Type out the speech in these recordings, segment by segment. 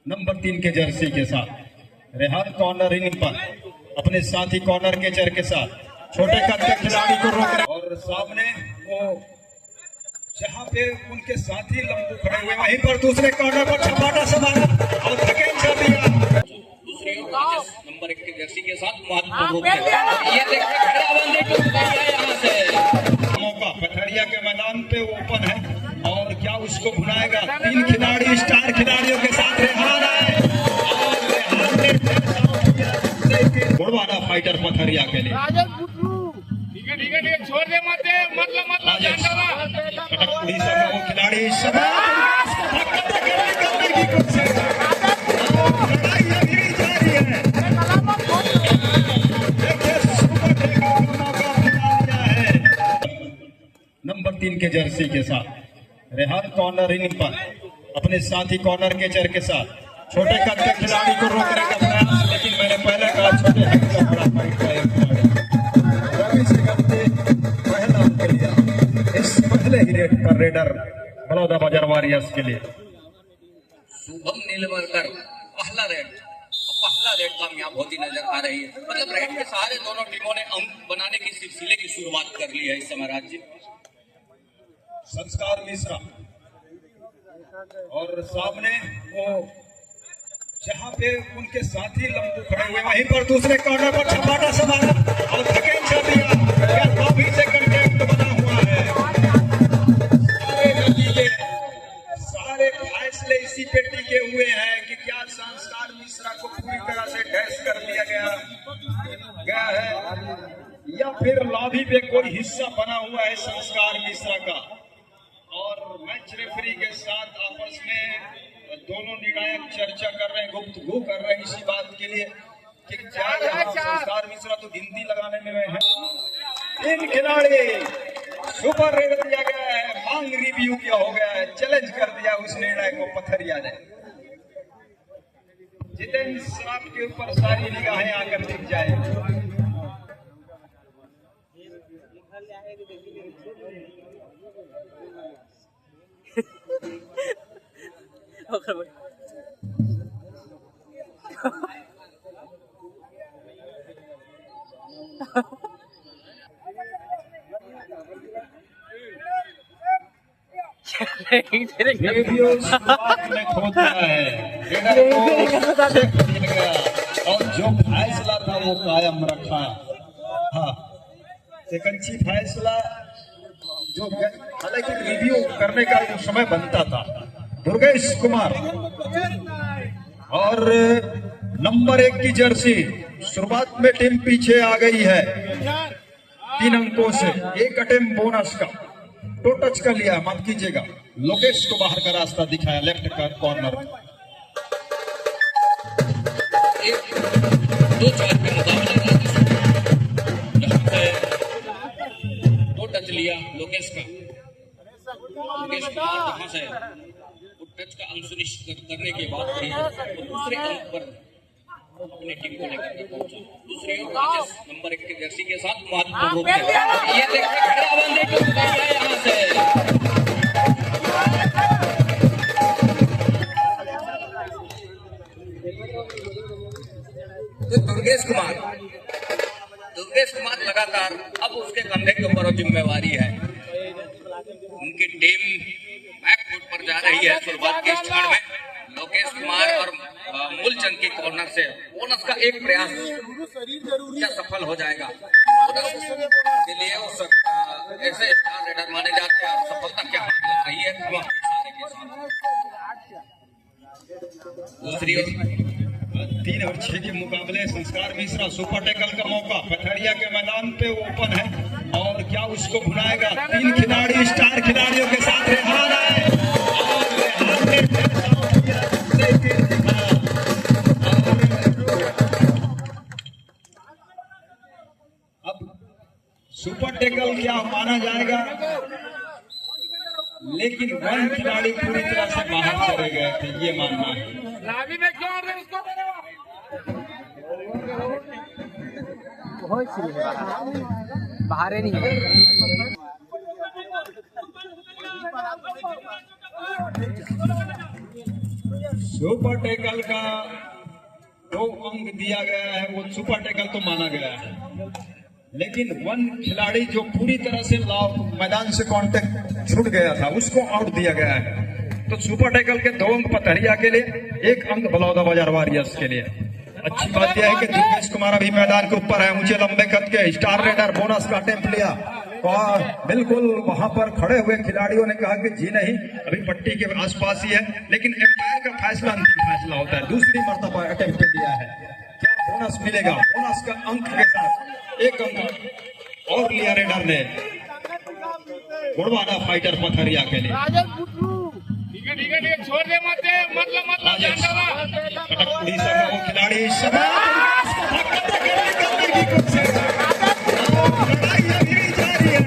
Number 3 के Jersey के साथ रेहान कॉर्नर इन पर अपने साथी कॉर्नर के चर के साथ छोटे कद के खिलाड़ी को रोक रहे और सामने वो जहां पे उनके साथी लंबू खड़े हुए वहीं पर दूसरे कॉर्नर पर छपाटा से मारा और धकेल दिया। दूसरी ओर नंबर 1 के जर्सी के साथ महत्वपूर्ण ये देखिए खड़ा बंदे को उतारा यहां से मौका पथरिया के मैदान पे ओपन है और क्या उसको भुनाएगा। 3 खिलाड़ी स्टार खिलाड़ियों के साथ रेहान है और रेहान ने गुड़वाना फाइटर पथरिया के लिए ठीक है छोड़ दे मतलब उड़ीसा का वो खिलाड़ी करने की कोशिश लड़ाई अभी जारी है। नंबर 3 के जर्सी के साथ रेहान कॉर्नर इन पर अपने साथी कॉर्नर के चर के साथ छोटे कद के खिलाड़ी को रोकने का प्रयास, लेकिन मैंने पहले कहा छोटे कद का बड़ा फाइट का एक रवि से गलती पहला अंक लिया इस पहले ही रेड पर रेडर बड़ौदा बाजार वॉरियर्स के लिए। शुभम नीलवरकर पहला रेड कामयाब होती नजर आ रही है। मतलब रेड के सहारे दोनों टीमों ने अंक बनाने की सिलसिले की शुरुआत कर ली है इस समय राज्य। संस्कार मिश्रा और सामने वो जहां पे उनके साथी लंबू खड़े हुए वहीं पर दूसरे कॉर्नर पर छपाटा से मारा और धकेल दिया। काफी से कंटेक्ट बना हुआ है। सारे नतीजे सारे फैसले इसी पे टिके हुए हैं कि क्या संस्कार मिश्रा को पूरी तरह से डैश कर दिया गया है या फिर लॉबी पे कोई हिस्सा बना हुआ है संस्कार मिश्रा का। और मैच रेफरी के साथ आपस में दोनों निर्णायक चर्चा कर रहे हैं, गुफ्तगू कर रहे हैं इसी बात के लिए कि क्या संस्कार मिश्रा तो गिनती लगाने में है। 3 खिलाड़ी सुपर रेड दिया गया है, मांग रिव्यू किया हो गया है, चैलेंज कर दिया उस निर्णय को पथरिया ने। जितेंद्र श्राप के ऊपर सारी निगाहें आकर टिक जाए। और जो फैसला था वो कायम रखा। हाँ, सेकंची फैसला जो हालांकि रिव्यू करने का जो समय बनता था दुर्गेश कुमार और नंबर 1 की जर्सी शुरुआत में टीम पीछे आ गई है 3 अंकों से। 1 अटेम्प्ट बोनस का टो टच का लिया, माफ कीजिएगा, लोकेश को बाहर का रास्ता दिखाया लेफ्ट का कॉर्नर। 2-4 पे मुकाबला टो टच लिया लोकेश का। लोकेश कुमार जहां से टच का अंक सुनिश्चित करने के बाद वो दूसरे अंक पर अपनी टीम को लेकर पहुंचा। दूसरी ओर नंबर 1 के जर्सी के साथ महत्वपूर्ण ये देखिए खड़ा बंदे को उतारा यहां से दुर्गेश कुमार लगातार अब उसके कंधे के ऊपर जिम्मेवारी है। उनकी टीम बैकफुट पर जा रही है शुरुआत के क्षण में। लोकेश कुमार और मूलचंद की कॉर्नर से बोनस का एक प्रयास क्या सफल हो जाएगा। बोनस के लिए उस ऐसे स्टार रेडर माने जाते हैं, सफलता क्या हाथ लग रही है दूसरी ओर 3 और 6 के मुकाबले संस्कार मिश्रा सुपर टैकल का मौका पथरिया के मैदान पे ओपन है और क्या उसको भुनाएगा। 3 खिलाड़ी स्टार खिलाड़ियों के साथ रेहान है और रेहान ने अब सुपर टैकल क्या माना जाएगा, लेकिन 1 खिलाड़ी पूरी तरह से बाहर चले गए थे, ये मानना है। बाहर नहीं है। सुपर टैकल का 2 अंक दिया गया है, वो सुपर टैकल तो माना गया है, लेकिन वन खिलाड़ी जो पूरी तरह से मैदान से कांटेक्ट छूट गया था उसको आउट दिया गया है। तो सुपर टैकल के 2 अंक पथरिया के लिए, 1 अंक बलौदा बाजार वॉरियर्स के लिए। अच्छी बात यह है कि दुर्गेश कुमार अभी मैदान के ऊपर है, ऊंचे लंबे कद के स्टार रेडर बोनस का अटेम्प्ट लिया और बिल्कुल वहां पर खड़े हुए खिलाड़ियों ने कहा कि जी नहीं, अभी पट्टी के आसपास ही है, लेकिन एम्पायर का फैसला अंतिम फैसला होता है। दूसरी मर्तबा अटेम्प्ट लिया है, क्या बोनस मिलेगा? बोनस का अंक के साथ 1 अंक और लिया रेडर ने गुड़वाना फाइटर पथरिया के लिए। ठीक है छोड़ दे मतलब राजेश कटक उड़ीसा का वो खिलाड़ी इस समय करने की कोशिश कर रहा है। लड़ाई अभी जारी है।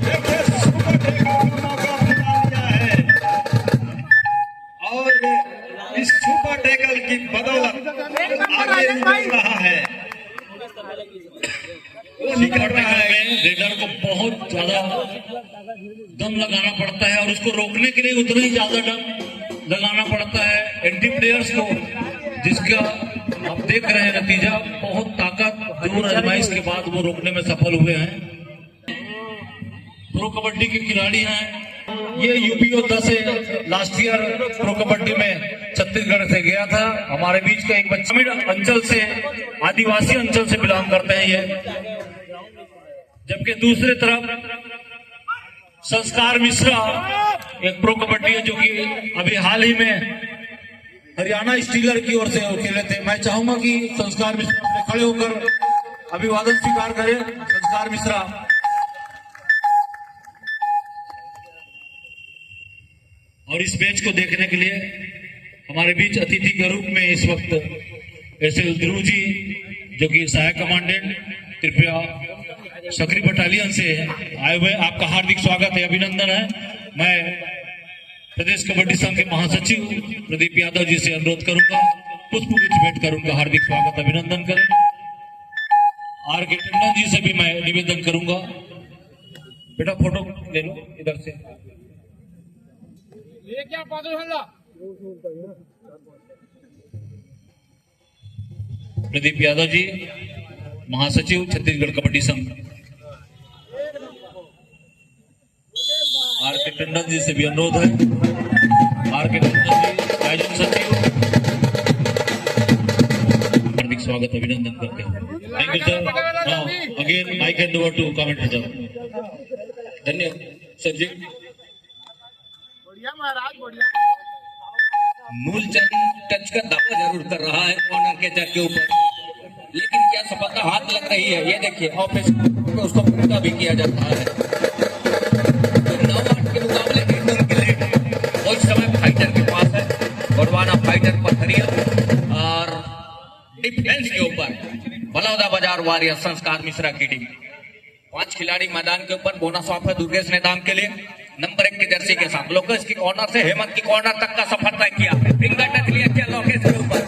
देखिए, सुपर टैकल का मौका मिला लिया है और इस सुपर टैकल की बदौलत आगे निकल रहा है। सुपर टैकल में रेडर को बहुत ज्यादा दम लगाना पड़ता है और उसको रोकने के लिए उतना ही ज्यादा दम लगाना पड़ता है एंटी प्लेयर्स को, जिसका आप देख रहे हैं नतीजा। बहुत ताकत जोर आजमाइश के बाद वो रोकने में सफल हुए हैं। प्रो कबड्डी के खिलाड़ी हैं ये। यूपी योद्धा से लास्ट ईयर प्रो कबड्डी में छत्तीसगढ़ से गया था। हमारे बीच का एक बच्चा अंचल से, आदिवासी अंचल से बिलोंग करते हैं ये। जबकि दूसरी तरफ संस्कार मिश्रा एक प्रो कबड्डी है जो कि अभी हाल ही में हरियाणा स्टीलर की ओर से खेले थे। मैं चाहूंगा कि संस्कार मिश्रा अपने खड़े होकर अभिवादन स्वीकार करें। संस्कार मिश्रा। और इस मैच को देखने के लिए हमारे बीच अतिथि के रूप में इस वक्त एसएल ध्रुव जी जो कि सहायक कमांडेंट कृपया सक्रिय बटालियन से आए हुए, आपका हार्दिक स्वागत है, अभिनंदन है। मैं प्रदेश कबड्डी संघ के महासचिव प्रदीप यादव जी से अनुरोध करूंगा, पुष्पगुच्छ भेंट कर उनका हार्दिक स्वागत अभिनंदन करें। आर के टंडन जी से भी मैं निवेदन करूंगा, बेटा फोटो ले लो इधर से। ये क्या प्रदीप यादव जी महासचिव छत्तीसगढ़ कबड्डी संघ। आर के टंडन जी से भी अनुरोध है, आर के टंडन जी आयोजन सचिव, हार्दिक स्वागत अभिनंदन करते हैं। Thank you sir. Now again I can over to comment sir. धन्यवाद सर जी। बढ़िया महाराज बढ़िया। मूलचंद टच का दावा जरूर कर रहा है कॉर्नर के जग के ऊपर, लेकिन क्या सफलता हाथ लग रही है? ये देखिए ऑफिस में उसको पूरा भी किया जाता है। तो 9-8 के मुकाबले एकदम ग्रेट वो इस समय फाइटर के पास है, गोरवाना फाइटर पथरिया, और डिफेंस के ऊपर बलौदा बाजार वॉरियर संस्कार मिश्रा की टीम। 5 खिलाड़ी मैदान के ऊपर। बोनस ऑफ है दुर्गेश ने दाम के लिए नंबर 1 की जर्सी के साथ। लोकेश की कॉर्नर से हेमंत की कॉर्नर तक का सफर तय किया। फिंगर टच लिया क्या लोकेश के ऊपर?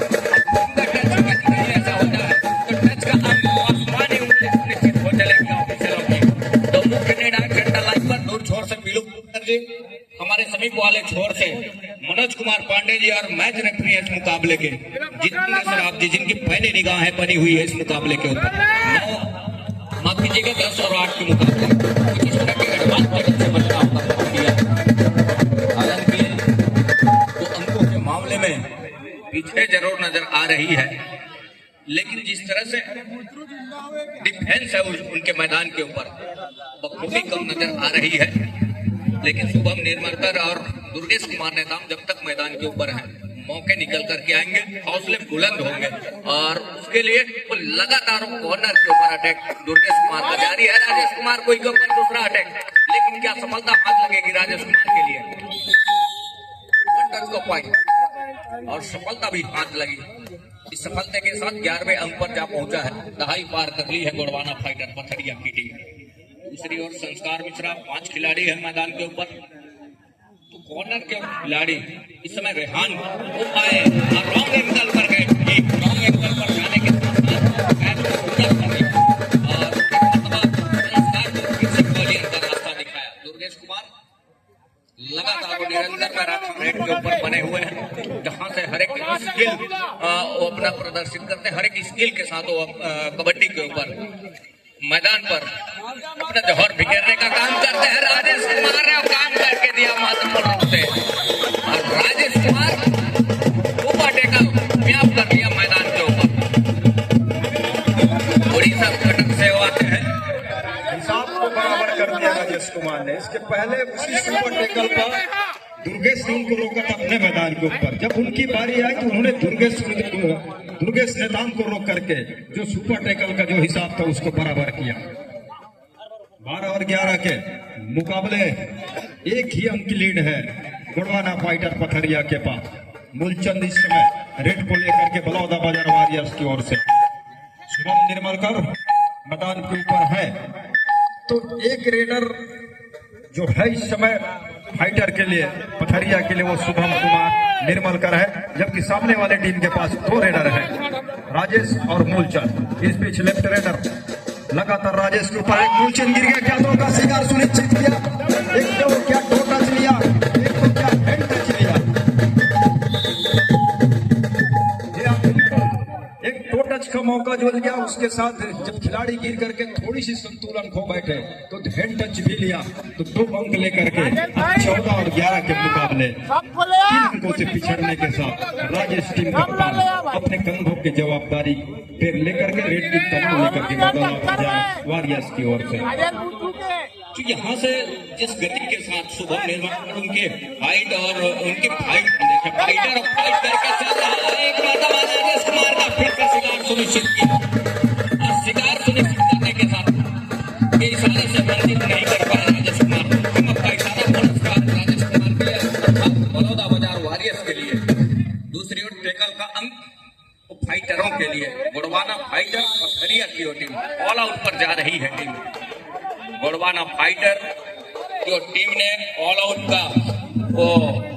फिंगर टच का नहीं ऐसा हो जाए तो टच का अंक आसमानी उंगली निश्चित हो चलेगी ऑफिसरों की। तो मुख्य निर्णायक सेंटर लाइन पर दूर छोर से पीलू जी, हमारे समीप वाले छोर से मनोज कुमार पांडे जी, और मैच रेफरी इस मुकाबले के जितेंद्र सराफ जी, जिनकी पहली निगाहें बनी हुई है इस मुकाबले के ऊपर। 9 माफ कीजिएगा 10 और 8 के मुकाबले कुछ इस तरह के एडवांस पैटर्न से बचना होता है। हालांकि तो अंकों के मामले में पीछे जरूर नजर आ रही है, लेकिन जिस तरह से डिफेंस है उनके मैदान के ऊपर बखूबी कम नजर आ रही है। लेकिन शुभम निर्मलकर और दुर्गेश कुमार नेताम जब तक मैदान के ऊपर हैं, मौके निकल करके आएंगे, हौसले बुलंद होंगे, और उसके लिए वो लगातार कॉर्नर के ऊपर अटैक दुर्गेश कुमार का जारी है। राजेश कुमार कोई के ऊपर दूसरा अटैक, लेकिन क्या सफलता हाथ लगेगी राजेश कुमार के लिए? पॉइंट और सफलता भी हाथ लगी। इस सफलता के साथ 11वें अंक पर जा पहुंचा है, दहाई पार कर ली है गोरवाना फाइटर पथरिया की टीम। दूसरी ओर संस्कार मिश्रा, 5 खिलाड़ी है मैदान के ऊपर। तो कॉर्नर के खिलाड़ी इस समय रेहान हो पाए और रॉन्ग एंगल पर गए, रॉन्ग एंगल पर जाने के साथ मैच को पूरा करने और संस्कार को फिर से ग्वालियर का रास्ता दिखाया। दुर्गेश कुमार लगातार निरंतर मैराथन रेड के ऊपर बने हुए हैं, जहां से हर एक स्किल वो अपना प्रदर्शित करते हैं। हर एक स्किल के साथ वो कबड्डी के ऊपर मैदान पर अपना जौहर बिखेरने का काम करते हैं। राजेश कुमार ने काम करके दिया महत्वपूर्ण रूप से, और राजेश कुमार ऊपर टेकल कामयाब कर दिया मैदान के ऊपर। उड़ीसा घटक से आते हैं, हिसाब को बराबर कर दिया राजेश कुमार ने। इसके पहले उसी सुपर टेकल पर दुर्गेश ने उनको रोका था अपने मैदान के ऊपर। जब उनकी बारी आई तो उन्होंने दुर्गेश नेतान को रोक करके जो सुपर टेकल का जो हिसाब था उसको बराबर किया। 12 और 11 के मुकाबले एक ही अंक की लीड है गोड़वाना फाइटर पथरिया के पास। मूलचंद इस समय रेड को लेकर के बलौदा बाजार वॉरियर्स की ओर से, शुभम निर्मलकर मैदान के ऊपर है। तो एक रेडर जो है इस समय फाइटर के लिए पथरिया के लिए वो शुभम कुमार निर्मलकर है, जबकि सामने वाले टीम के पास 2 रेडर है, राजेश और मूलचंद। इस बीच लेफ्ट रेडर लगातार राजेश के ऊपर, एक मूलचंद गिर गया, क्या 2 का शिकार सुनिश्चित किया, एक 2 क्या 2 टच लिया, एक 2 क्या हेड टच लिया, एक 2 टच का मौका जो लिया। उसके साथ जब खिलाड़ी गिर करके थोड़ी सी संतुलन खो बैठे तो हेड टच भी लिया, तो 2 अंक लेकर के 14 और 11 के मुकाबले 3 अंकों से पिछड़ने के साथ राजेश टीम कप्तान अपने कंधों की जवाबदारी फिर लेकर के रेड टीम कमान लेकर के बलौदा वॉरियर्स की ओर से। तो यहाँ से जिस गति के साथ शुभम निर्मलकर उनके फाइट और उनकी फाइटर और फाइट करके चल रहा है, एक मर्तबा राजेश कुमार का फिर से शिकार सुनिश्चित किया, और शिकार सुनिश्चित करने के साथ ये इशारे से वर्जित नहीं कर पाए राजेश कुमार। हम अपना इशारा पुरस्कार राजेश कुमार के लिए बलौदा बाजार वॉरियर्स के लिए, दूसरी ओर टेकल का अंक फाइटरों के लिए गोड़वाना फाइटर और हरिया की टीम ऑल आउट पर जा रही है। टीम गोड़वाना फाइटर जो टीम ने ऑल आउट का वो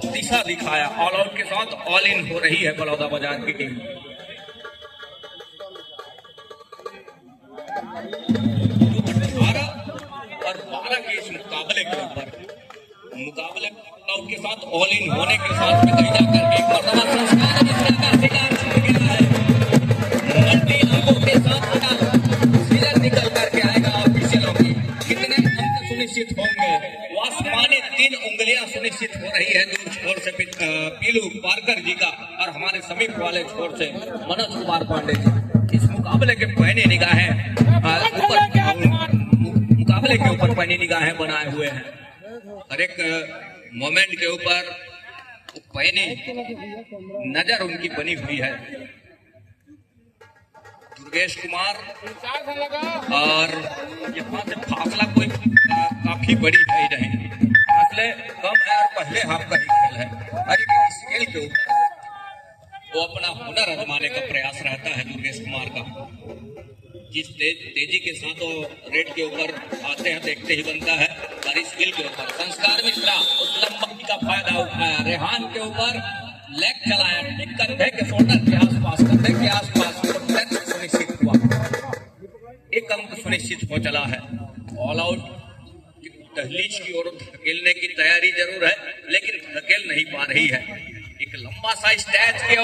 दिशा दिखाया, ऑल आउट के साथ ऑल इन हो रही है बलौदा बाजार की टीम। 18 और 12 के इस मुकाबले के ऊपर मुकाबले ऑल आउट के साथ ऑल इन होने के साथ में कहीं जाकर एक मर्तबा संस्कार मिश्रा का शिकार छूट गया है। मल्टी अंकों के साथ सीजन निकल करके आएगा ऑफिशियलों की, कितने अंक सुनिश्चित होंगे, आसमानी 3 उंगलियां सुनिश्चित हो रही है दूर छोर से पीलू पारकर जी का और हमारे समीप वाले छोर से मनोज कुमार पांडे जी। इस मुकाबले के पैनी निगाहें मुकाबले के ऊपर पैनी निगाहें बनाए हुए हैं, हर एक मोमेंट के ऊपर पैनी नजर उनकी बनी हुई है। दुर्गेश कुमार और यहाँ से फासला कोई काफी बड़ी है ही नहीं, फासले कम है और पहले हाफ का ही खेल है। हर एक स्केल के ऊपर वो अपना हुनर आजमाने का प्रयास रहता है दुर्गेश कुमार का। जिस तेजी के साथ वो रेड के ऊपर आते हैं देखते ही बनता है, और स्किल के ऊपर संस्कार मिश्रा उस लंबाई का फायदा उठाया, रेहान के ऊपर लेग चलाया, कंधे के शोल्डर के आसपास, कंधे के आसपास सुनिश्चित हुआ, एक अंक सुनिश्चित हो चला है। ऑल आउट दहलीज की ओर धकेलने की तैयारी जरूर है, लेकिन धकेल नहीं पा रही है। एक लंबा सा स्टैच के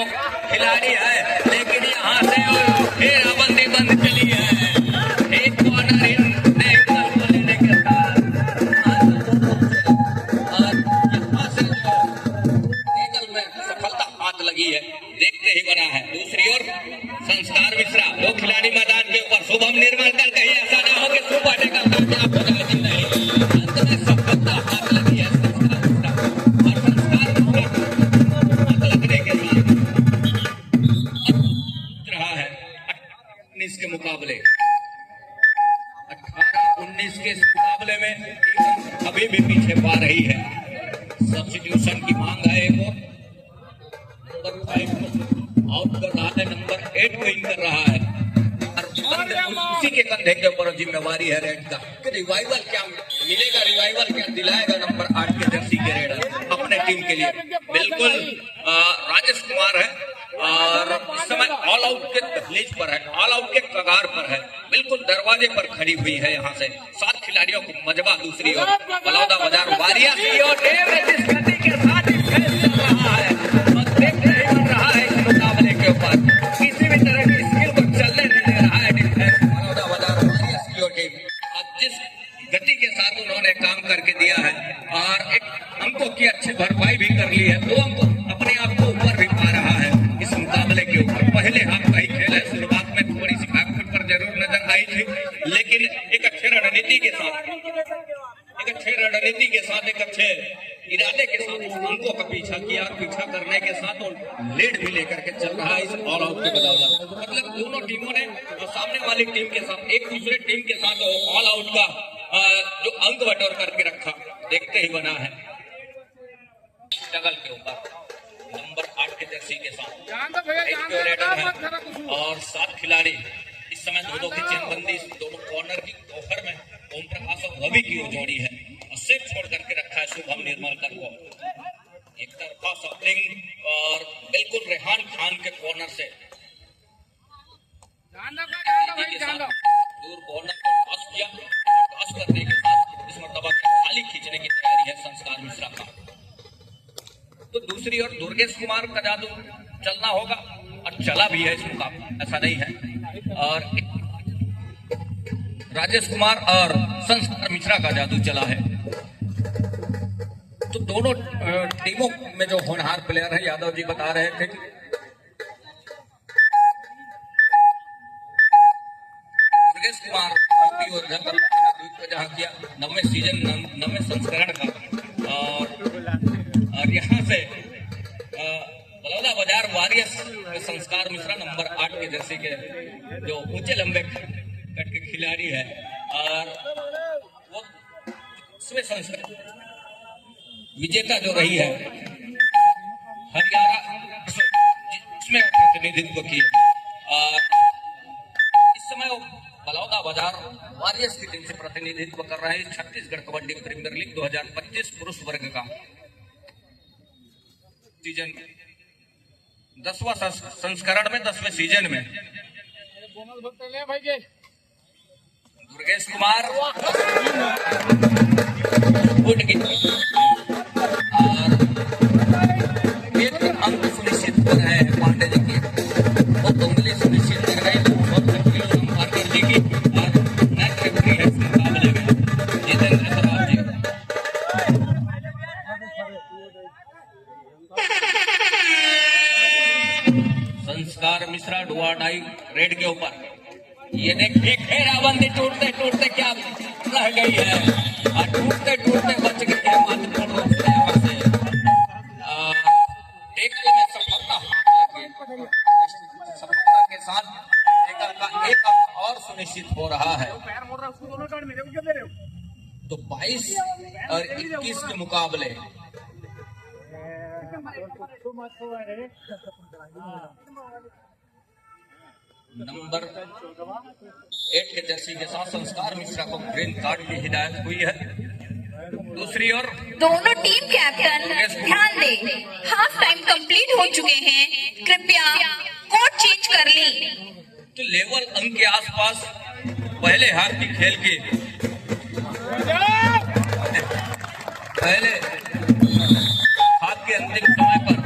खिलाड़ी है, लेकिन यहाँ से घेराबंदी बंद चली है। एक कॉर्नर इन लेने के साथ और यहाँ से टेकल में सफलता हाथ लगी है, देखते ही बना है। दूसरी ओर संस्कार मिश्रा, 2 खिलाड़ी मैदान के ऊपर, शुभम निर्मलकर, कहीं ऐसा ना हो कि सुपर टेकल कामयाब हो जाए, नहीं, अंत में सफलता हाथ लगी है संस्कार मिश्रा, और संस्कार लगने के साथ रहा है 19 के मुकाबले, 18-19 के मुकाबले में अभी भी पीछे पा रही है। सब्स्टिट्यूशन की मांग है, एक और नंबर 5 को आउट कर रहा है, नंबर 8 को इन कर रहा है, और उसी के कंधे के ऊपर जिम्मेवारी है रेड का कि रिवाइवल क्या मिलेगा, रिवाइवल क्या दिलाएगा नंबर 8 के जर्सी के रेडर अपने टीम के लिए। बिल्कुल राजेश कुमार है और इस समय ऑल आउट के दहलीज पर है, ऑल आउट के कगार पर है, बिल्कुल दरवाजे पर खड़ी हुई है। यहाँ से 7 खिलाड़ियों को मजबा दूसरी ओर बलौदा बाजार वॉरियर्स की ओर जिस गति के साथ खेल चल रहा है, रणनीति के साथ, एक अच्छे रणनीति के साथ, एक अच्छे इरादे के साथ अंकों का पीछा किया और पीछा करने के साथ और लीड भी लेकर के चल रहा है इस ऑल आउट के बदौलत। मतलब दोनों टीमों ने सामने वाली टीम के साथ, एक दूसरे टीम के साथ ऑल आउट का जो अंक बटोर करके रखा देखते ही बना है। स्ट्रगल के ऊपर नंबर 8 के जर्सी के साथ जान दो भैया, जान दो, रेडर है मत करो कुछ। और 7 खिलाड़ी इस समय दो की चेनबंदी दोनों कॉर्नर की ओवर में ओम प्रकाश और रवि की जोड़ी है और सेफ छोड़ करके रखा है शुभम निर्मलकर को। एक तरफा सप्लिंग और बिल्कुल रेहान खान के कॉर्नर से जान दो भाई, जान दो। दूर कॉर्नर को टॉस किया, टॉस करने के साथ इस मर्तबा खाली खींचने की तैयारी है संस्कार मिश्रा का। तो दूसरी ओर दुर्गेश कुमार का जादू चलना होगा और चला भी है इस मुकाबले, ऐसा नहीं है। और राजेश कुमार और संस्कार मिश्रा का जादू चला है। तो दोनों टीमों में जो होनहार प्लेयर है, यादव जी बता रहे थे कि दुर्गेश कुमार जहाँ किया 9वें सीजन 9वें संस्करण का, और यहाँ से बलौदा बाजार वॉरियर्स संस्कार मिश्रा नंबर 8 के जर्सी के जो ऊंचे लंबे कट के खिलाड़ी है और वो इसमें संस्कार विजेता जो रही है हरियाणा इसमें प्रतिनिधित्व किए और इस समय वो बलौदा बाजार वॉरियर्स की टीम से प्रतिनिधित्व कर रहे हैं छत्तीसगढ़ कबड्डी प्रीमियर लीग 2025 पुरुष वर्ग का सीजन 10वां संस्करण में 10वें सीजन में। बोनस भरते ले भाई के। दुर्गेश कुमार गुड की और एक अंक सुनिश्चित कर रहे हैं पांडे जी की, वो उंगली सुनिश्चित कर रहे हैं बहुत अंपायर जी की और नेट रेफरी है इस मुकाबले में जितेंद्र सराफ जी। संस्कार मिश्रा डुआडाई रेड के ऊपर, ये देखिए घेराबंदी टूटते टूटते क्या रह गई है और टूटते टूटते बच गई है महत्वपूर्ण रूप से यहाँ से टेकल में सफलता हाथ लगी, सफलता के साथ टेकल का एक अंक और सुनिश्चित हो रहा है। तो 22 और 21 के मुकाबले नंबर 8 के जर्सी के साथ संस्कार मिश्रा को ग्रीन कार्ड की हिदायत हुई है। दूसरी ओर दोनों टीम कैप्टन ध्यान दें, हाफ टाइम कंप्लीट हो चुके हैं, कृपया कोड चेंज कर लें। तो लेवल अंक के आसपास पहले हाफ की खेल की पहले हाफ के अंतिम समय पर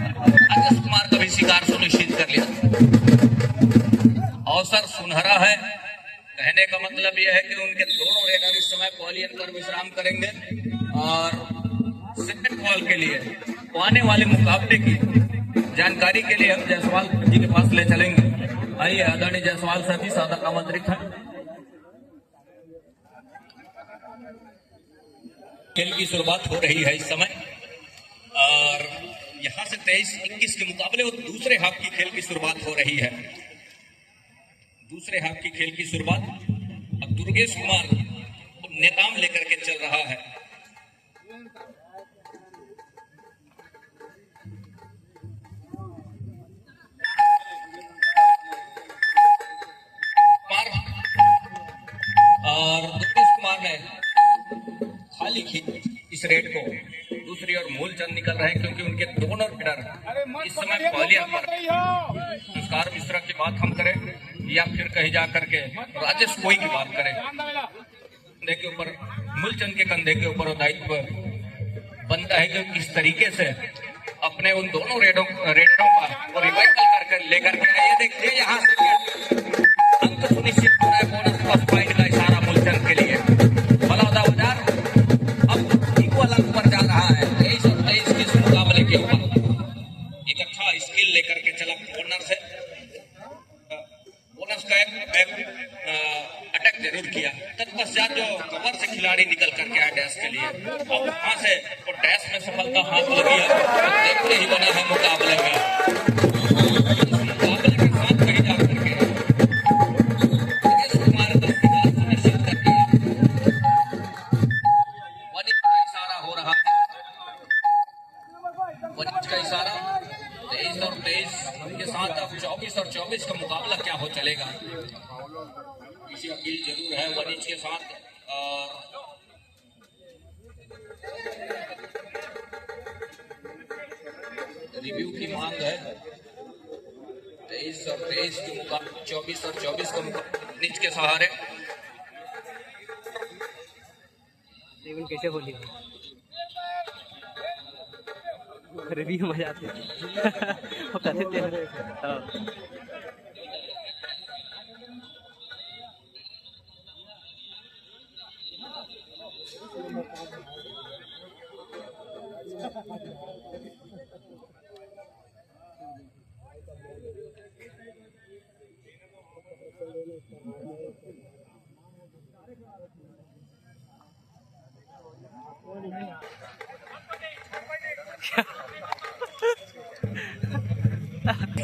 अजय कुमार का भी शिकार सुनिश्चित कर लिया। अवसर सुनहरा है, कहने का मतलब यह है कि उनके दोनों रेडर इस समय पॉलियन पर विश्राम करेंगे और सेकंड बॉल के लिए आने वाले मुकाबले की जानकारी के लिए हम जायसवाल जी के पास ले चलेंगे। आइए आदरणीय जायसवाल सर जी सादर आमंत्रित है। खेल की शुरुआत हो रही है इस समय और यहाँ से 23-21 के मुकाबले वो दूसरे हाफ की खेल की शुरुआत हो रही है। दूसरे हाफ की खेल की शुरुआत अब दुर्गेश कुमार नेताम लेकर के चल रहा है। और दुर्गेश कुमार ने खाली खींच इस रेड को। दूसरी ओर मूलचंद निकल रहे हैं क्योंकि उनके दोनों रेडर इस समय पॉलियन पर संस्कार मिश्रा की बात हम करें या फिर कहीं जा करके राजेश कोई की बात करें, कंधे के ऊपर मूलचंद के कंधे के ऊपर दायित्व बनता है कि किस तरीके से अपने उन दोनों रेडरों का रिवाइवल कर लेकर के ये देखिए यहाँ से अंक सुनिश्चित हो रहा है। बोनस फर्स्ट पॉइंट का इशारा मूलचंद के लिए। बलौदा बाजार अब इक्वल अंक पर जा रहा है 23 और 23 के इस मुकाबले के ऊपर। एक अच्छा स्किल लेकर के चला कॉर्नर से, बोनस का एक अटैक जरूर किया। तत्पश्चात जो कवर से खिलाड़ी निकल करके आया डैश के लिए, और वहां से वो डैश में सफलता हाथ लगी है, तो देखते ही बना है मुकाबले में। मुकाबले के साथ कहीं जा करके योगेश कुमार दस्तीदार सुनिश्चित करके वनिज का इशारा हो रहा है। वनिज का इशारा 23 और 23 के साथ अब 24 और 24 का मुकाबला क्या हो चलेगा, इसी अपील जरूर है वनिज के साथ। रिव्यू की मांग है 23 और 23 के मुकाबले 24 और 24 का मुकाबला वनिज के सहारे। कैसे बोली रिव्यू मजा आते वो कहते थे।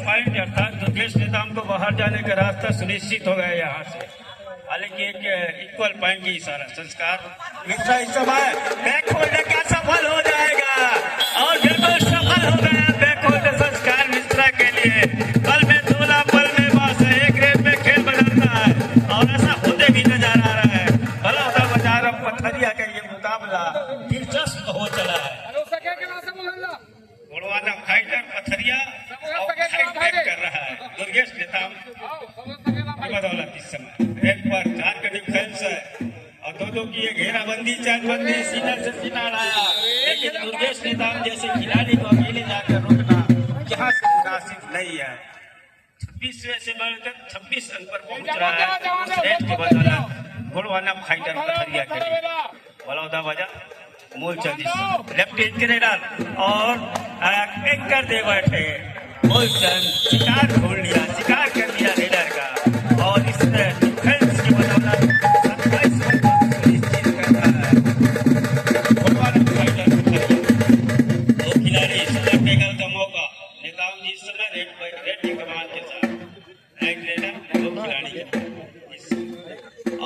पॉइंट अर्थात दुर्गेश नेताम को बाहर जाने का रास्ता सुनिश्चित हो गया यहाँ से। हालांकि एक इक्वल पॉइंट की इशारा संस्कार मिश्रा इस समय बैक होल्डर का सफल हो जाएगा और बिल्कुल सफल हो गया बैक होल्डर संस्कार मिश्रा के लिए। पल में दूल्हा पल में बास है, एक रेत में खेल बदलता है और ऐसा होते भी नजर आ रहा है। भला होता बाजार अब पथरिया का ये मुकाबला दिलचस्प हो चला है। गुड़वाना फाइटर पथरिया कर रहा है दुर्गेश नेताम बदौलत इस समय रेड पर 4 का डिफेंस है और दो की ये घेराबंदी चाकबंदी सीना से सीना लाया, लेकिन दुर्गेश नेताम जैसे खिलाड़ी को अकेले जाकर रोकना यहाँ से मुनासिब नहीं है। 26वें से बढ़कर 26 रन पर पहुंच रहा है उस रेड की बदौलत गुड़वाना फाइटर पथरिया के लिए। बलौदा बजा मूलचंद लेफ्ट हैंड ग्रेडर और एंकर दे बैठे मूलचंद शिकार ढूंढ लिया, शिकार कर लिया रेडर का और इस डिफेंस की बदौलत 27 रन सुनिश्चित कर रहा है। दो खिलाड़ी स्लग टेकल का मौका नेताम जी इस समय रेड की कमान के साथ राइट रेडर दो खिलाड़ी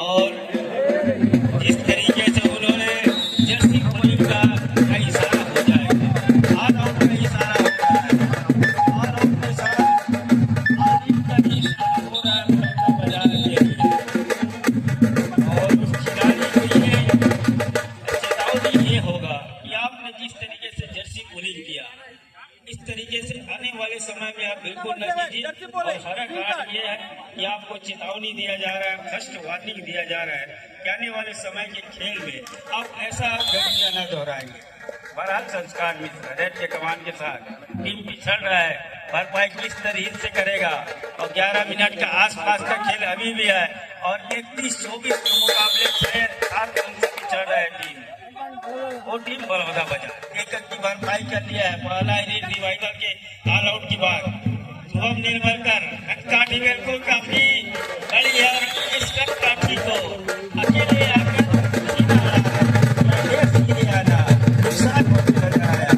और जिस तरीके से उन्होंने जर्सी खोलने का इशारा हो जाएगा, ऑल आउट का इशारा होता है, ऑल आउट का इशारा और इनका भी इशारा हो रहा है बाजार के लिए। और उस खिलाड़ी को ये चेतावनी ये होगा कि आपने जिस तरीके से जर्सी पुलिंग किया इस तरीके से आने वाले समय में आप बिल्कुल न कीजिए। और हर कार्ड ये है कि आपको चेतावनी दिया जा रहा है, फर्स्ट वार्निंग दिया जा रहा है कि आने वाले समय के खेल में आप ऐसा गलतियां न दोहराएंगे। बहरहाल संस्कार मिश्रा रेड के कमान के साथ टीम पिछड़ रहा है, भरपाई किस तरीके से करेगा और 11 मिनट का आसपास का खेल अभी भी है और 31-24 के मुकाबले 7 रन से पिछड़ रहा है टीम। वो टीम बलौदा बजा एक की भरपाई कर लिया है। पहला इनिंग रिवाइवल के ऑल आउट की बात शुभम निर्मलकर काठी बिल्कुल काफी बड़ी है और इस काठी को अकेले आकर नुकसान होते नजर आया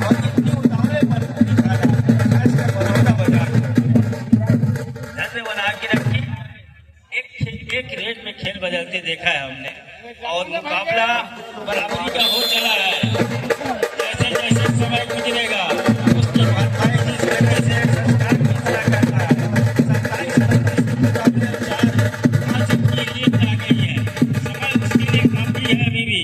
और इतनी उतावले पर खासकर बलौदा बजा बना के रखी एक रेट में खेल बदलते देखा है हमने और मुकाबला बराबरी का हो चला है। जैसे जैसे समय गुजरेगा उसकी भरपाई जिस तरह से संस्कार मिश्रा करता है 27 मुकाबले 4-5 की लीड आ गई है। समय उसके लिए काफी है अभी भी।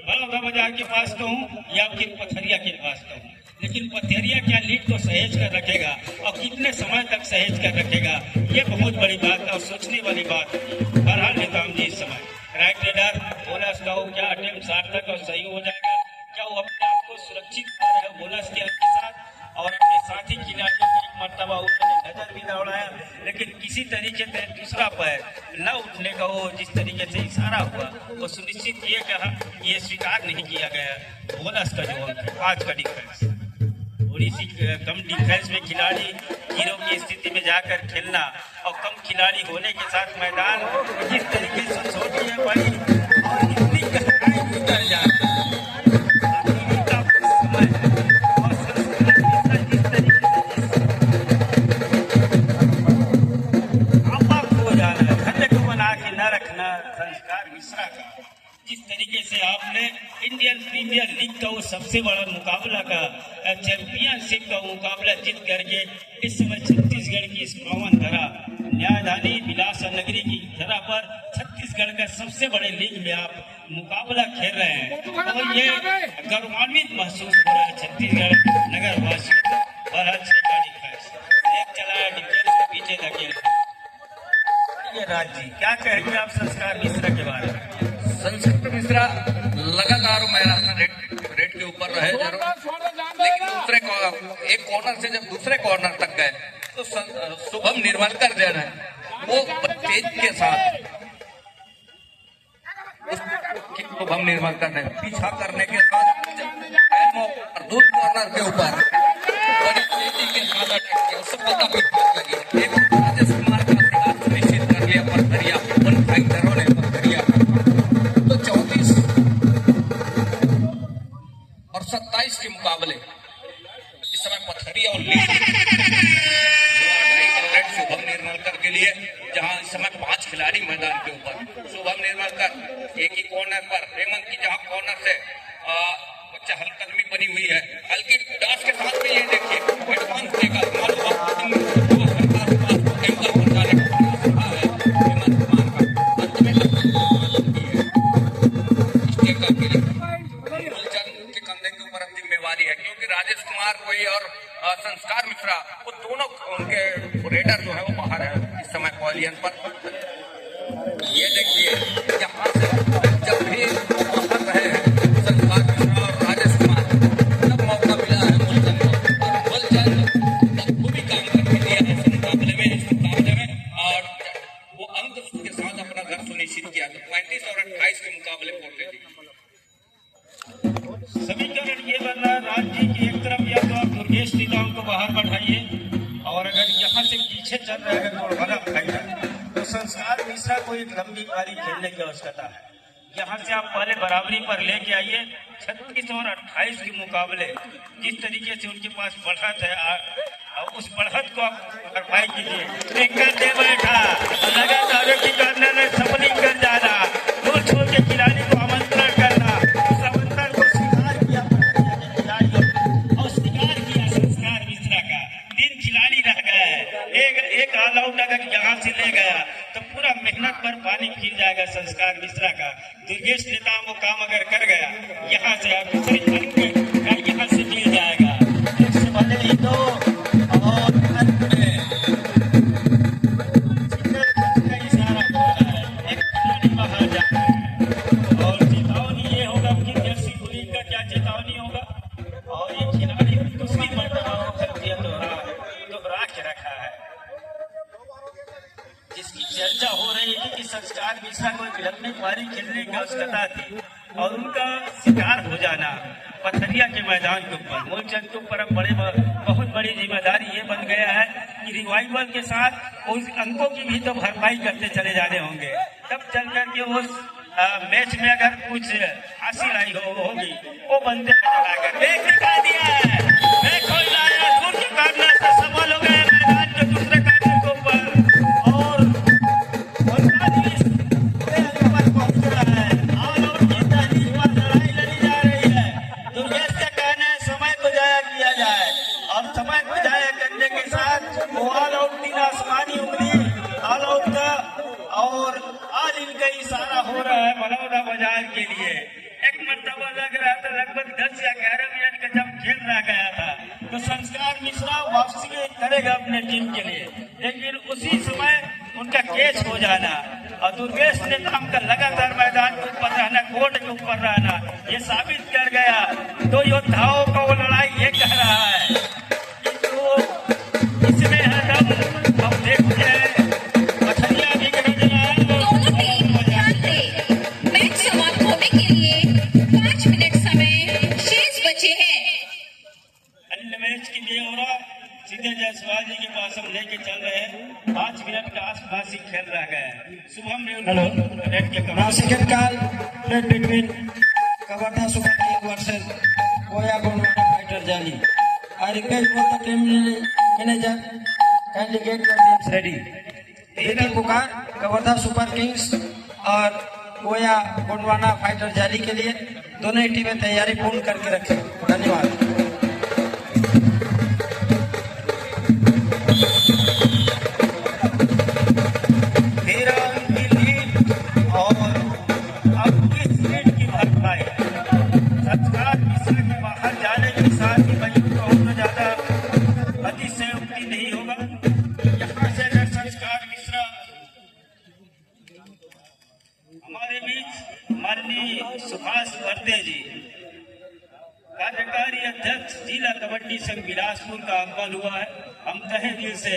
बलौदा बाजार के पास तो हूँ या फिर पथरिया के पास तो हूँ, लेकिन पथरिया क्या लीड को सहेज कर रखेगा और कितने समय तक सहेज कर रखेगा ये बहुत बड़ी बात है और सोचने वाली बात है। बहरहाल नेताम जी इस समय राइट रेडर बोनस का हो क्या अटेम्प्ट सार्थक और सही हो जाएगा, क्या वो अपने आप को सुरक्षित कर रहे हैं बोनस के साथ और अपने साथी खिलाड़ियों को एक मर्तबा उन्होंने नजर भी दौड़ाया, लेकिन किसी तरीके से दूसरा पैर न उठने का वो जिस तरीके से इशारा हुआ वो सुनिश्चित ये स्वीकार नहीं किया गया बोनस का जो 5 का डिफरेंस वो थोड़ी सी कम डिफेंस में खिलाड़ी जीरो की स्थिति में जाकर खेलना और कम खिलाड़ी होने के साथ मैदान जिस तरीके से छोटी है बड़ी और इतनी गहराई में उतर जाए और संस्कार जिस तरीके से आप हो जाना खंड को बना के न रखना संस्कार मिश्रा का जिस तरीके से आपने इंडियन प्रीमियर लीग का वो सबसे बड़ा मुकाबला का चैंपियनशिप का मुकाबला जीत करके इस समय छत्तीसगढ़ की इस पावन धरा न्यायधानी विलासा नगरी की धरा पर छत्तीसगढ़ का सबसे बड़े लीग में आप मुकाबला खेल रहे हैं और ये गौरवान्वित महसूस हो रहा है छत्तीसगढ़ नगर वासियों को। बड़ा अच्छा डिफेंस एक चलाया डिफेंस के पीछे धकेल ये राज्य क्या कहेंगे आप संस्कार मिश्रा के बारे में? संस्कृत मिश्रा लगातार मैराथन रेट के ऊपर रहे जरूर, लेकिन एक कॉर्नर से जब दूसरे कॉर्नर तक गए तो शुभम निर्मलकर जो है वो तेज के साथ शुभम निर्मलकर ने पीछा करने के साथ दूर कॉर्नर के ऊपर बड़ी तेजी के साथ अटैक किया, उससे पता लगी एक राजेश कुमार का शिकार सुनिश्चित कर लिया पथरिया उन फाइटरों ने पथरिया तो 34 और 27 के मुकाबले इस समय पथरिया और शुभम निर्मलकर के लिए, जहां इस समय 5 खिलाड़ी मैदान के ऊपर। शुभम निर्मलकर एक ही कॉर्नर पर, हेमंत की जहां कॉर्नर से चहलकदमी बनी हुई है, हल्की डांस के साथ में ये देखिए एडवांस देगा राजेश कुमार कोई और संस्कार मिश्रा वो दोनों उनके रेडर जो है वो बाहर है इस समय पॉलियन पर। ये देखिए यहाँ से जब भी बाहर रहे हैं संस्कार मिश्रा और राजेश कुमार जब मौका मिला है मूलचंद और मूलचंद खूबी काम करके दिया है इस मुकाबले में और वो अंक के साथ अपना घर सुनिश्चित किया। तो 35 और 28 के मुकाबले पहुंचे थे। समीकरण ये बन रहा है राज्य की एक तरफ या तो आप दुर्गेश नेताओं को बाहर बढ़ाइए और अगर यहाँ से पीछे चल रहे हैं तो बड़ा फायदा तो संस्कार मिश्रा को एक लंबी पारी खेलने की आवश्यकता है। यहाँ से आप पहले बराबरी पर लेके आइए 36 और 28 के मुकाबले जिस तरीके से उनके पास बढ़त है उस बढ़त को आप भरपाई कीजिए। एक कर दे बैठा लगातार की करने में सफली कर जाना दूर छोड़ के खिलाड़ी को आमंत्रण करना उस आमंत्रण को स्वीकार किया और स्वीकार किया संस्कार मिश्रा का। 3 खिलाड़ी रह गए एक ऑल आउट अगर यहाँ से ले गया तो पूरा मेहनत पर पानी फिर जाएगा संस्कार मिश्रा का। दुर्गेश नेता वो काम अगर कर गया यहाँ से आप यहाँ से मिल जाएगा इससे भले ही तो और अंत में का इशारा होता है एक खिलाड़ी बाहर जाता है और चेतावनी ये होगा कि जर्सी खुली का क्या चेतावनी होगा और ये खिलाड़ी दूसरी मर्तबा दोहरा के रखा है जिसकी चर्चा हो रही है कि संस्कार मिश्रा को एक लंबी पारी खेलने की आवश्यकता थी और उनका शिकार हो जाना पथरिया के मैदान के ऊपर मूलचंद के ऊपर अब बहुत बड़ी जिम्मेदारी ये बन गया है कि रिवाइवल के साथ उस अंकों की भी तो भरपाई करते चले जाने होंगे तब चल करके उस मैच में अगर कुछ हासिल आई होगी वो बनते दिखा दिया है सफल हो गए मैदान के दूसरे कार्य के ऊपर और समय को जाया किया जाए और समय को जाया करने के साथ ऑल आउट 3 आसमानी उंगली ऑल आउट का और आज इनका इशारा हो रहा है बलौदा बाजार के लिए। एक मरतबा लग रहा था लगभग 10 या 11 मिनट का जब खेल रहा गया था तो संस्कार मिश्रा वापसी करेगा अपने टीम के लिए लेकिन उसी समय उनका कैच हो जाना और दुर्गेश नेता का लगातार मैदान के ऊपर रहना कोर्ट के ऊपर रहना ये साबित कर गया। 2 योद्धाओं का वो लड़ाई ये कह रहा है कि तो इसमें है दम। अब देखते हैं पथरिया भी नजर आ दोनों टीम ध्यान दें मैच समाप्त होने के लिए 5 मिनट समय शेष बचे हैं। अन्य मैच के सीधे जायसवाल जी के पास हम लेके चल रहे हैं। 5 मिनट का आसपास ही खेल रह गया है। शुभम ने रेड के Now second call played between Kavartha Super King versus Goya Gondwana Fighter Jali. I request both the team manager kindly get your teams ready. देखिए पुकार कवर्धा सुपर किंग्स और गोया गोंडवाना फाइटर जाली के लिए दोनों ही टीमें तैयारी पूर्ण करके रखें। धन्यवाद। हमारे बीच माननीय सुभाष वर्दे जी कार्यकारी अध्यक्ष जिला कबड्डी संघ बिलासपुर का आगमन हुआ है। हम तहे दिल से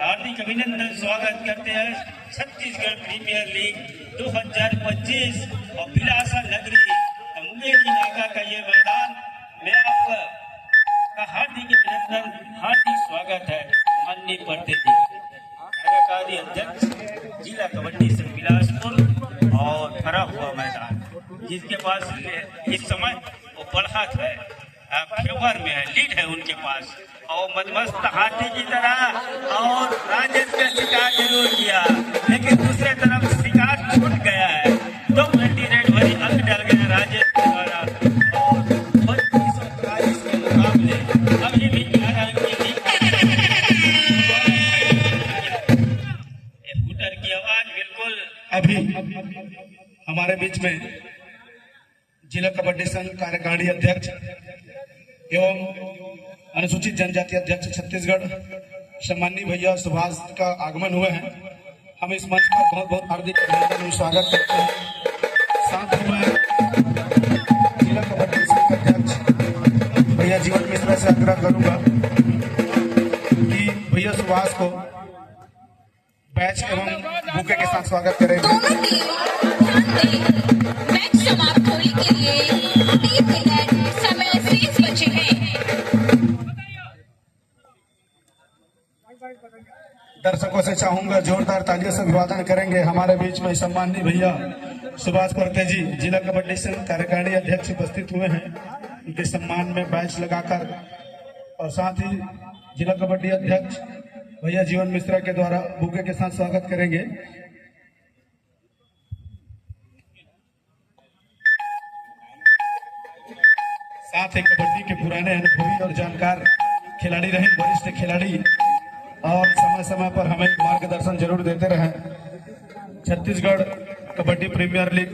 हार्दिक अभिनंदन स्वागत करते हैं छत्तीसगढ़ प्रीमियर लीग 2025 और बिलासा नगरी मुंगेरी नाका का ये मैदान में आपका हार्दिक अभिनंदन हार्दिक स्वागत है। माननीय वर्दे जी कार्यकारी अध्यक्ष जिला कबड्डी संघ बिलासपुर और भरा हुआ मैदान जिसके पास इस समय वो बढ़त है, फेवर में है, लीड है उनके पास और मदमस्त हाथी की तरह और राजेश का शिकार जरूर किया लेकिन दूसरे तरफ शिकार छूट गया है। 2 घंटी रेड भरी अंक डल गया राजेश के द्वारा और 25 के मुकाबले अभी भी 11 अंक की आवाज बिल्कुल अभी हमारे बीच में जिला कबड्डी संघ कार्यकारिणी अध्यक्ष एवं अनुसूचित जनजाति अध्यक्ष छत्तीसगढ़ सम्माननीय भैया सुभाष का आगमन हुए हैं। हम इस मंच पर बहुत बहुत हार्दिक अभिनंदन और स्वागत करते हैं। साथ ही मैं जिला कबड्डी संघ अध्यक्ष भैया जीवन मिश्रा से आग्रह करूंगा कि भैया सुभाष को बैच एवं बुके के साथ स्वागत करेंगे। दोनों टीम ध्यान दें, मैच समाप्त होने के लिए 3 मिनट समय शेष बचे हैं। दर्शकों से चाहूंगा जोरदार तालियों से अभिवादन करेंगे। हमारे बीच में सम्माननीय भैया सुभाष वर्दे जी जिला कबड्डी संघ कार्यकारिणी अध्यक्ष उपस्थित हुए हैं। उनके सम्मान में बैच लगाकर और साथ ही जिला कबड्डी अध्यक्ष भैया जीवन मिश्रा के द्वारा बुके के साथ स्वागत करेंगे। साथ ही कबड्डी के पुराने अनुभवी और जानकार खिलाड़ी रहे, वरिष्ठ खिलाड़ी और समय समय पर हमें मार्गदर्शन जरूर देते रहे। छत्तीसगढ़ कबड्डी प्रीमियर लीग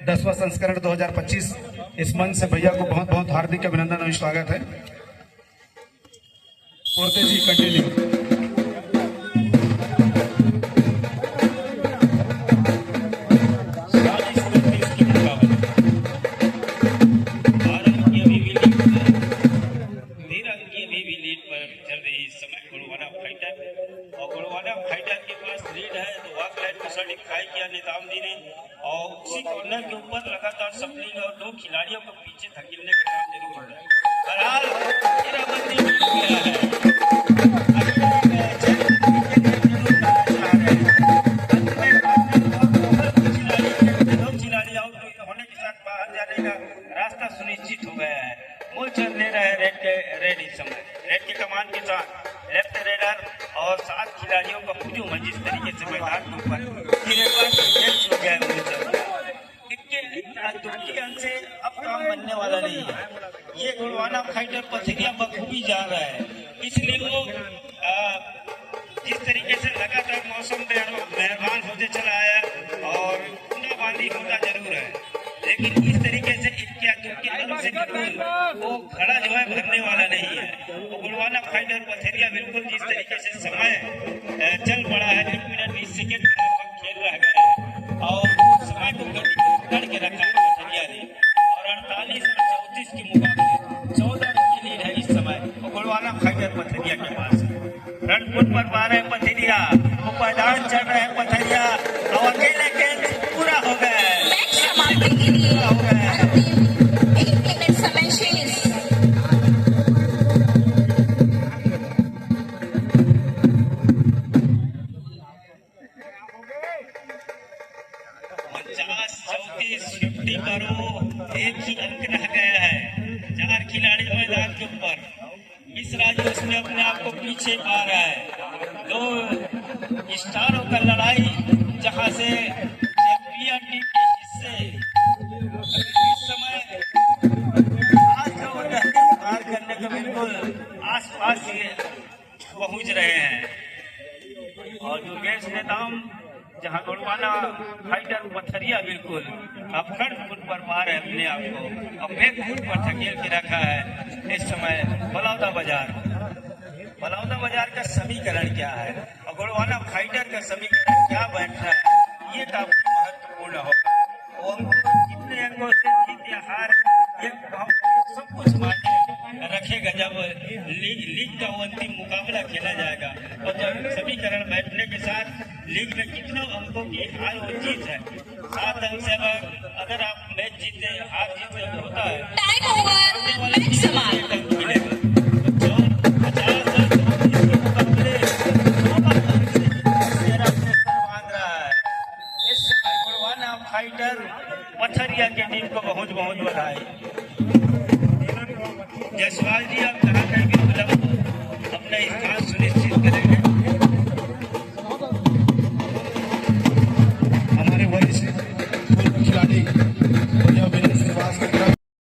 10वां संस्करण 2025 इस मंच से भैया को बहुत बहुत हार्दिक अभिनंदन और स्वागत है। कोरते जी कंटिन्यू। और उसी कॉर्नर के ऊपर लगातार सप्लिंग और 2 खिलाड़ियों को पीछे धकेलने का काम जरूर हो रहा है। बहरहाल घेराबंदी मिल गया है। दो खिलाड़ी आउट होने के साथ बाहर जाने का रास्ता सुनिश्चित हो गया है। मूलचंद ले रहे हैं रेड इस समय रेड के कमान के साथ लेफ्ट रेडर और 7 खिलाड़ियों का हुजूम है। जिस तरीके से मैदान के ऊपर हो गया है से अब काम बनने वाला नहीं है। ये गोंडवाना फाइटर पथरिया बखूबी जा रहा है, इसलिए वो जिस तरीके से लगातार मौसम मेहरबान होते चला आया और बूंदाबांदी होता जरूर है, लेकिन इस तरीके से से बिल्कुल वो खड़ा जो है भरने वाला नहीं है। वो गोंडवाना फाइटर पथरिया बिल्कुल जिस तरीके से समय चल पड़ा है 1 मिनट 20 सेकेंड खेल रह गए और समय को कर के रखा है पथरिया ने और 48 और 34 के मुकाबले 14 की लीड है इस समय गोंडवाना फाइटर पथरिया के पास। रणपुर पर पा रहे पथरिया, वो मैदान चल रहे हैं पथरिया और अकेले कैच पूरा हो गया है। मैच समाप्ति के लिए पूरा हो गया है। 1 मिनट समय शेष। पा रहा है। दो स्टारों का लड़ाई जहां से चैंपियन टीम के हिस्से इस समय आज का वो पार करने के बिल्कुल आसपास ही पहुंच रहे हैं। और दुर्गेश नेताम जहां गोलवाना फाइटर पथरिया बिल्कुल अब फ्रंट फुट पर मार है अपने आप को, अब बैक फुट पर धकेल के रखा है इस समय बलौदा बाजार का समीकरण क्या है और गोलवाना फाइटर का समीकरण क्या बैठ रहा है, ये काफी महत्वपूर्ण होगा। वो कितने अंकों से जीत या हार ये सब कुछ मायने रखेगा जब लीग का वो अंतिम मुकाबला खेला जाएगा। और जब समीकरण बैठने के साथ लीग में कितने अंकों की हार और जीत है, 7 अंक से अगर आप मैच जीते हार जीते होता है टाइम ओवर, मैच समाप्त। अंक मिलेगा। तो 50 के मुकाबले 9 अंक से मेरा अपने सर बांध रहा है। इस समय गोलवाना फाइटर पथरिया की टीम को बहुत बहुत बधाई। जायसवाल जी आप कहाँ कहेंगे, मतलब अपना स्थान सुनिश्चित करेंगे।